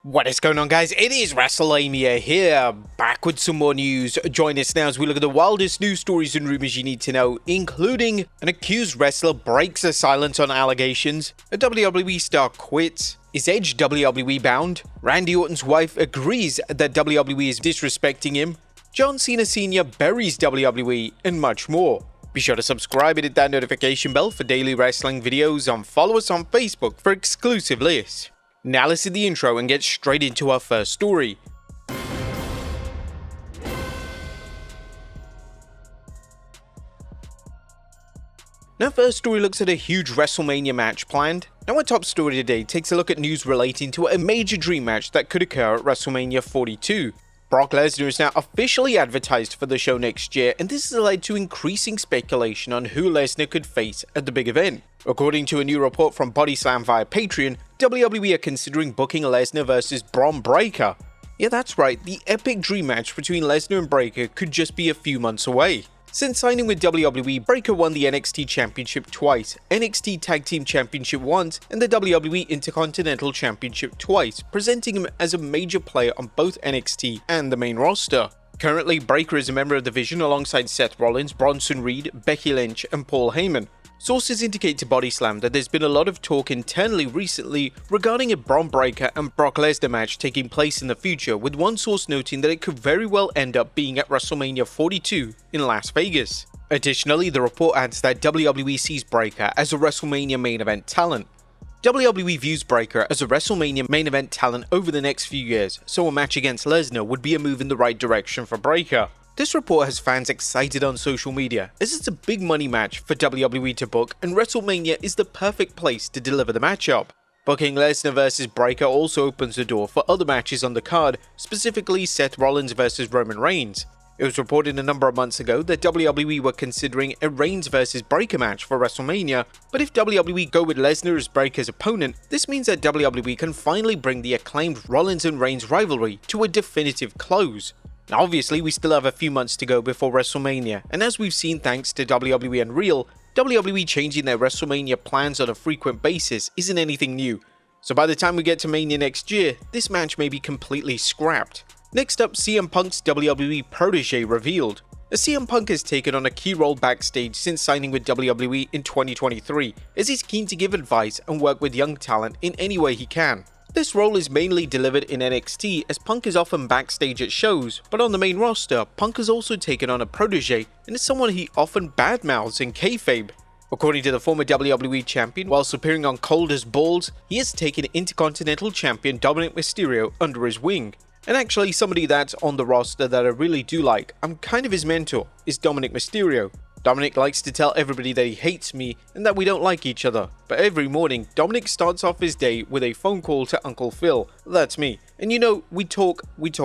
What is going on, guys? It is Wrestlemania here, back with some more news. Join us now as we look at the wildest news stories and rumors you need to know, including an accused wrestler breaks the silence on allegations, a WWE star quits, is Edge WWE-bound, Randy Orton's wife agrees that WWE is disrespecting him, John Cena Sr. buries WWE, and much more. Be sure to subscribe and hit that notification bell for daily wrestling videos, and follow us on Facebook for exclusive lists. Now let's see the intro and get straight into our first story. Now, first story looks at a huge Wrestlemania match planned. Now, our top story today takes a look at news relating to a major dream match that could occur at Wrestlemania 42. Brock Lesnar is now officially advertised for the show next year, and this has led to increasing speculation on who Lesnar could face at the big event. According to a new report from Body Slam via Patreon, WWE are considering booking Lesnar vs Bron Breakker. Yeah, that's right, the epic dream match between Lesnar and Breakker could just be a few months away. Since signing with WWE, Breakker won the NXT Championship twice, NXT Tag Team Championship once, and the WWE Intercontinental Championship twice, presenting him as a major player on both NXT and the main roster. Currently, Breakker is a member of the Division alongside Seth Rollins, Bronson Reed, Becky Lynch, and Paul Heyman. Sources indicate to Body Slam that there's been a lot of talk internally recently regarding a Bron Breakker and Brock Lesnar match taking place in the future, with one source noting that it could very well end up being at WrestleMania 42 in Las Vegas. Additionally, the report adds that WWE sees Breakker as a WrestleMania main event talent. WWE views Breakker as a WrestleMania main event talent over the next few years, so a match against Lesnar would be a move in the right direction for Breakker. This report has fans excited on social media, as it's a big money match for WWE to book, and WrestleMania is the perfect place to deliver the matchup. Booking Lesnar vs Breakker also opens the door for other matches on the card, specifically Seth Rollins vs Roman Reigns. It was reported a number of months ago that WWE were considering a Reigns vs Breakker match for WrestleMania, but if WWE go with Lesnar as Breakker's opponent, this means that WWE can finally bring the acclaimed Rollins and Reigns rivalry to a definitive close. Now, obviously, we still have a few months to go before WrestleMania, and as we've seen thanks to WWE Unreal, WWE changing their WrestleMania plans on a frequent basis isn't anything new. So by the time we get to Mania next year, this match may be completely scrapped. Next up, CM Punk's WWE PROTEGE revealed. CM Punk has taken on a key role backstage since signing with WWE in 2023, as he's keen to give advice and work with young talent in any way he can. This role is mainly delivered in NXT, as Punk is often backstage at shows, but on the main roster, Punk has also taken on a protege and is someone he often badmouths in kayfabe. According to the former WWE champion, whilst appearing on Cold as Balls, he has taken Intercontinental Champion Dominic Mysterio under his wing. And actually, somebody that's on the roster that I really do like, I'm kind of his mentor, is Dominic Mysterio. Dominic likes to tell everybody that he hates me and that we don't like each other, but every morning Dominic starts off his day with a phone call to Uncle Phil, that's me, and you know, we talk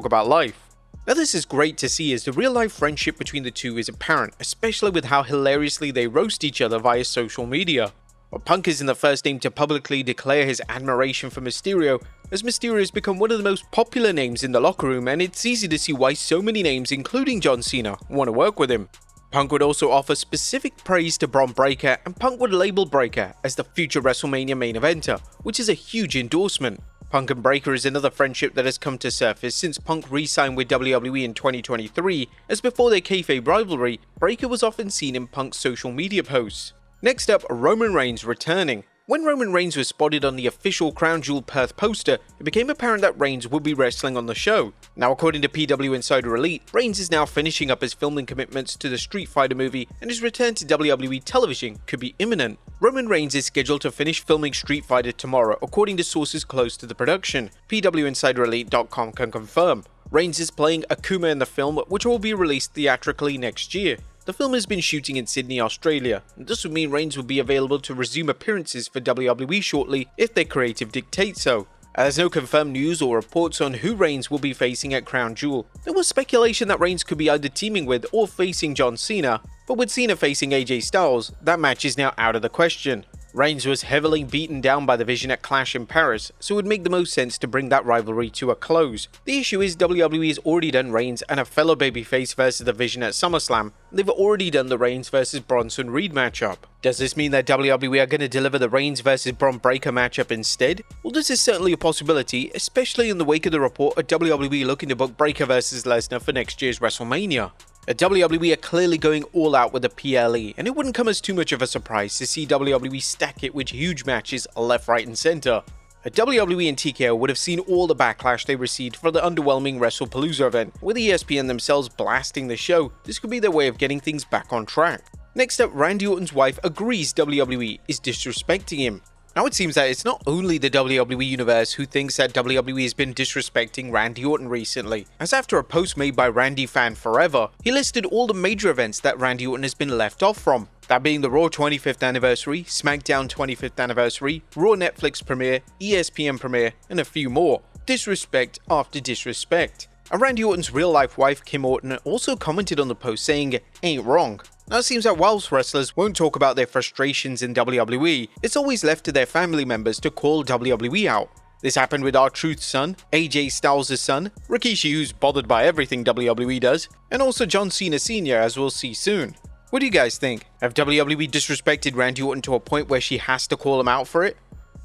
about life. Now, this is great to see, as the real life friendship between the two is apparent, especially with how hilariously they roast each other via social media. Well, Punk isn't the first name to publicly declare his admiration for Mysterio, as Mysterio has become one of the most popular names in the locker room, and it's easy to see why so many names, including John Cena, want to work with him. Punk would also offer specific praise to Bron Breakker, and Punk would label Breakker as the future WrestleMania main eventer, which is a huge endorsement. Punk and Breakker is another friendship that has come to surface since Punk re-signed with WWE in 2023, as before their kayfabe rivalry, Breakker was often seen in Punk's social media posts. Next up, Roman Reigns returning. When Roman Reigns was spotted on the official Crown Jewel Perth poster, it became apparent that Reigns would be wrestling on the show. Now, according to PW Insider Elite, Reigns is now finishing up his filming commitments to the Street Fighter movie, and his return to WWE television could be imminent. Roman Reigns is scheduled to finish filming Street Fighter tomorrow, according to sources close to the production. PWInsiderElite.com can confirm. Reigns is playing Akuma in the film, which will be released theatrically next year. The film has been shooting in Sydney, Australia, and this would mean Reigns will be available to resume appearances for WWE shortly if their creative dictates so. There's no confirmed news or reports on who Reigns will be facing at Crown Jewel. There was speculation that Reigns could be either teaming with or facing John Cena, but with Cena facing AJ Styles, that match is now out of the question. Reigns was heavily beaten down by the Vision at Clash in Paris, so it would make the most sense to bring that rivalry to a close. The issue is WWE has already done Reigns and a fellow babyface versus the Vision at SummerSlam. They've already done the Reigns versus Bronson Reed matchup. Does this mean that WWE are going to deliver the Reigns versus Bron Breakker matchup instead? Well, this is certainly a possibility, especially in the wake of the report of WWE looking to book Breakker versus Lesnar for next year's WrestleMania. At WWE are clearly going all out with the PLE, and it wouldn't come as too much of a surprise to see WWE stack it with huge matches left, right and center. At WWE and TKO would have seen all the backlash they received for the underwhelming WrestlePalooza event, with ESPN themselves blasting the show. This could be their way of getting things back on track. Next up, Randy Orton's wife agrees WWE is disrespecting him. Now it seems that it's not only the WWE Universe who thinks that WWE has been disrespecting Randy Orton recently, as after a post made by Randy Fan Forever, he listed all the major events that Randy Orton has been left off from, that being the Raw 25th anniversary, SmackDown 25th anniversary, Raw Netflix premiere, ESPN premiere, and a few more. Disrespect after disrespect. And Randy Orton's real-life wife, Kim Orton, also commented on the post saying, "Ain't wrong." Now it seems that whilst wrestlers won't talk about their frustrations in WWE, it's always left to their family members to call WWE out. This happened with R-Truth's son, AJ Styles' son, Rikishi, who's bothered by everything WWE does, and also John Cena Sr., as we'll see soon. What do you guys think? Have WWE disrespected Randy Orton to a point where she has to call him out for it?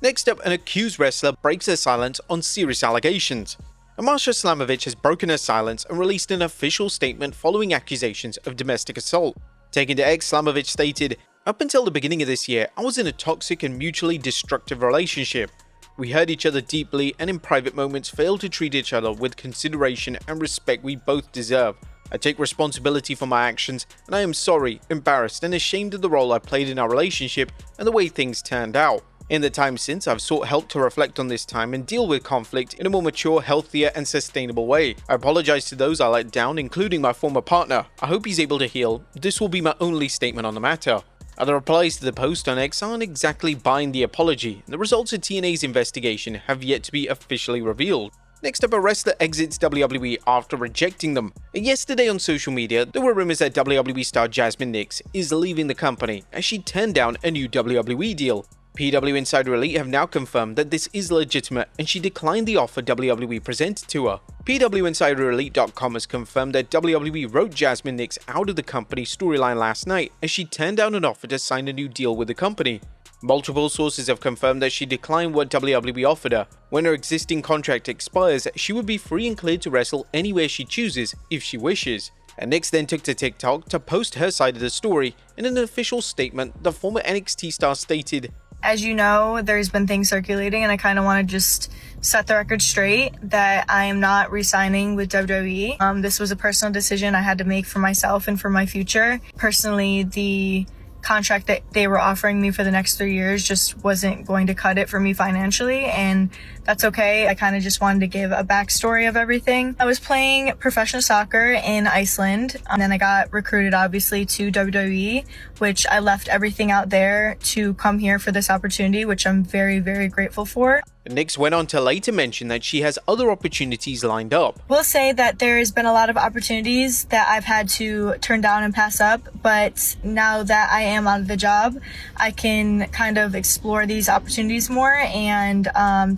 Next up, an accused wrestler breaks her silence on serious allegations. Marsha Slamovich has broken her silence and released an official statement following accusations of domestic assault. Taken to X, Slamovich stated, "Up until the beginning of this year, I was in a toxic and mutually destructive relationship. We hurt each other deeply and in private moments failed to treat each other with consideration and respect we both deserve. I take responsibility for my actions, and I am sorry, embarrassed, and ashamed of the role I played in our relationship and the way things turned out. In the time since, I've sought help to reflect on this time and deal with conflict in a more mature, healthier, and sustainable way. I apologize to those I let down, including my former partner. I hope he's able to heal. This will be my only statement on the matter." Other replies to the post on X aren't exactly buying the apology, and the results of TNA's investigation have yet to be officially revealed. Next up, a wrestler exits WWE after rejecting them. Yesterday on social media, there were rumors that WWE star Jasmine Nix is leaving the company as she turned down a new WWE deal. PW Insider Elite have now confirmed that this is legitimate and she declined the offer WWE presented to her. PWInsiderElite.com has confirmed that WWE wrote Jasmine Nix out of the company storyline last night as she turned down an offer to sign a new deal with the company. Multiple sources have confirmed that she declined what WWE offered her. When her existing contract expires, she would be free and cleared to wrestle anywhere she chooses if she wishes. And Nix then took to TikTok to post her side of the story. In an official statement, the former NXT star stated, "As you know, there's been things circulating and I kind of want to just set the record straight that I am not re-signing with WWE. This was a personal decision I had to make for myself and for my future. Personally, the contract that they were offering me for the next 3 years just wasn't going to cut it for me financially, and that's okay. I kind of just wanted to give a backstory of everything. I was playing professional soccer in Iceland, and then I got recruited obviously to WWE, which I left everything out there to come here for this opportunity, which I'm very, very grateful for." Nix went on to later mention that she has other opportunities lined up. We'll say that there's been a lot of opportunities that I've had to turn down and pass up, but now that I am out of the job, I can kind of explore these opportunities more and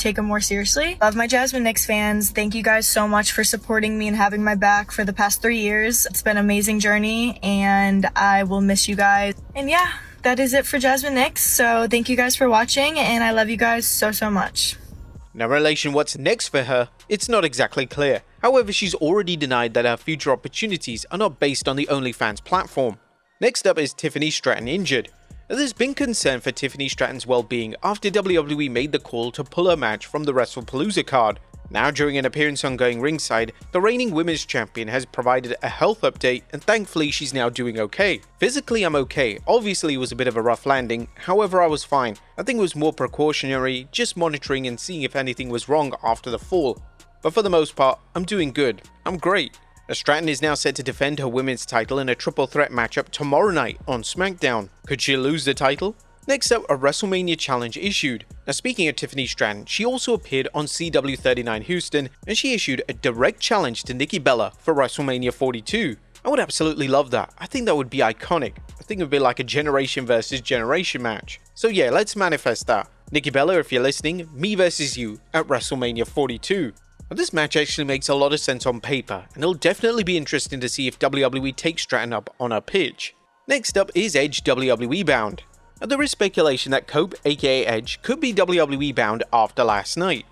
take them more seriously. Love my Jasmine Nix fans. Thank you guys so much for supporting me and having my back for the past 3 years. It's been an amazing journey and I will miss you guys. And yeah, that is it for Jasmine Nix. So thank you guys for watching and I love you guys so, so much. Now, in relation what's next for her, it's not exactly clear. However, she's already denied that her future opportunities are not based on the OnlyFans platform. Next up is Tiffany Stratton injured. There's been concern for Tiffany Stratton's well-being after WWE made the call to pull her match from the WrestlePalooza card. Now, during an appearance on Going Ringside, the reigning women's champion has provided a health update and thankfully she's now doing okay. "Physically I'm okay, obviously it was a bit of a rough landing, however I was fine. I think it was more precautionary, just monitoring and seeing if anything was wrong after the fall. But for the most part, I'm doing good. I'm great." Stratton is now set to defend her women's title in a triple threat matchup tomorrow night on SmackDown. Could she lose the title? Next up, a WrestleMania challenge issued. Now, speaking of Tiffany Stratton, she also appeared on CW39 Houston and she issued a direct challenge to Nikki Bella for WrestleMania 42. I would absolutely love that. I think that would be iconic. I think it would be like a generation versus generation match. So yeah, let's manifest that. Nikki Bella, if you're listening, me versus you at WrestleMania 42. Now, this match actually makes a lot of sense on paper, and it'll definitely be interesting to see if WWE takes Stratton up on her pitch. Next up is Edge WWE-BOUND. Now, there is speculation that Cope, aka Edge, could be WWE-bound after last night.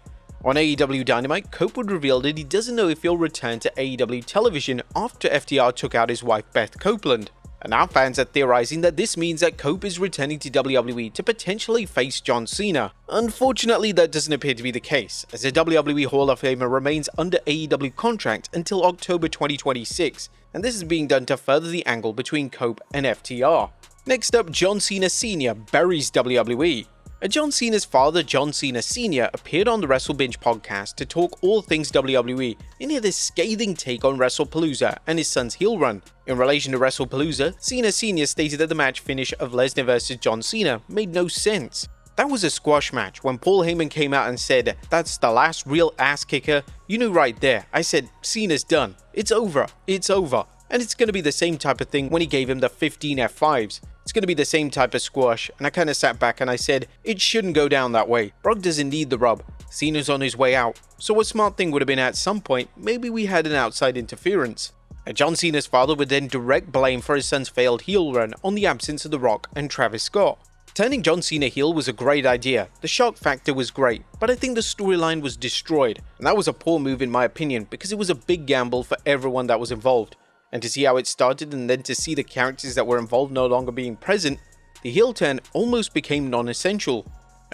On AEW Dynamite, Cope would reveal that he doesn't know if he'll return to AEW television after FTR took out his wife Beth Copeland. And now fans are theorizing that this means that Cope is returning to WWE to potentially face John Cena. Unfortunately, that doesn't appear to be the case, as the WWE Hall of Famer remains under AEW contract until October 2026, and this is being done to further the angle between Cope and FTR. Next up, John Cena Sr. buries WWE. John Cena's father, John Cena Sr., appeared on the WrestleBinge podcast to talk all things WWE, and he had this scathing take on WrestlePalooza and his son's heel run. In relation to WrestlePalooza, Cena Sr. stated that the match finish of Lesnar vs. John Cena made no sense. That was a squash match. When Paul Heyman came out and said, "That's the last real ass kicker," you knew right there. I said, Cena's done. It's over. It's over. And it's going to be the same type of thing when he gave him the 15 F5s. It's going to be the same type of squash, and I kind of sat back and I said, it shouldn't go down that way. Brock doesn't need the rub. Cena's on his way out. So a smart thing would have been at some point, maybe we had an outside interference. John Cena's father would then direct blame for his son's failed heel run on the absence of The Rock and Travis Scott. Turning John Cena heel was a great idea. The shock factor was great, but I think the storyline was destroyed, and that was a poor move in my opinion because it was a big gamble for everyone that was involved. And to see how it started and then to see the characters that were involved no longer being present, the heel turn almost became non-essential.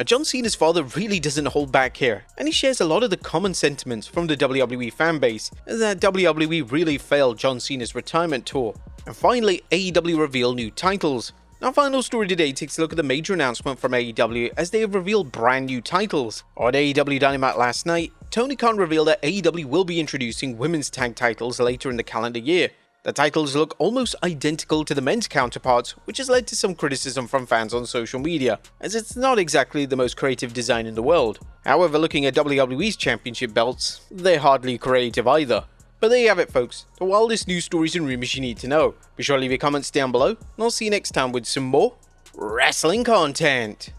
John Cena's father really doesn't hold back here, and he shares a lot of the common sentiments from the WWE fanbase, that WWE really failed John Cena's retirement tour. And finally, AEW reveal new titles. Our final story today takes a look at the major announcement from AEW as they have revealed brand new titles. On AEW Dynamite last night, Tony Khan revealed that AEW will be introducing women's tag titles later in the calendar year. The titles look almost identical to the men's counterparts, which has led to some criticism from fans on social media, as it's not exactly the most creative design in the world. However, looking at WWE's championship belts, they're hardly creative either. But there you have it, folks, the wildest news stories and rumors you need to know. Be sure to leave your comments down below, and I'll see you next time with some more wrestling content.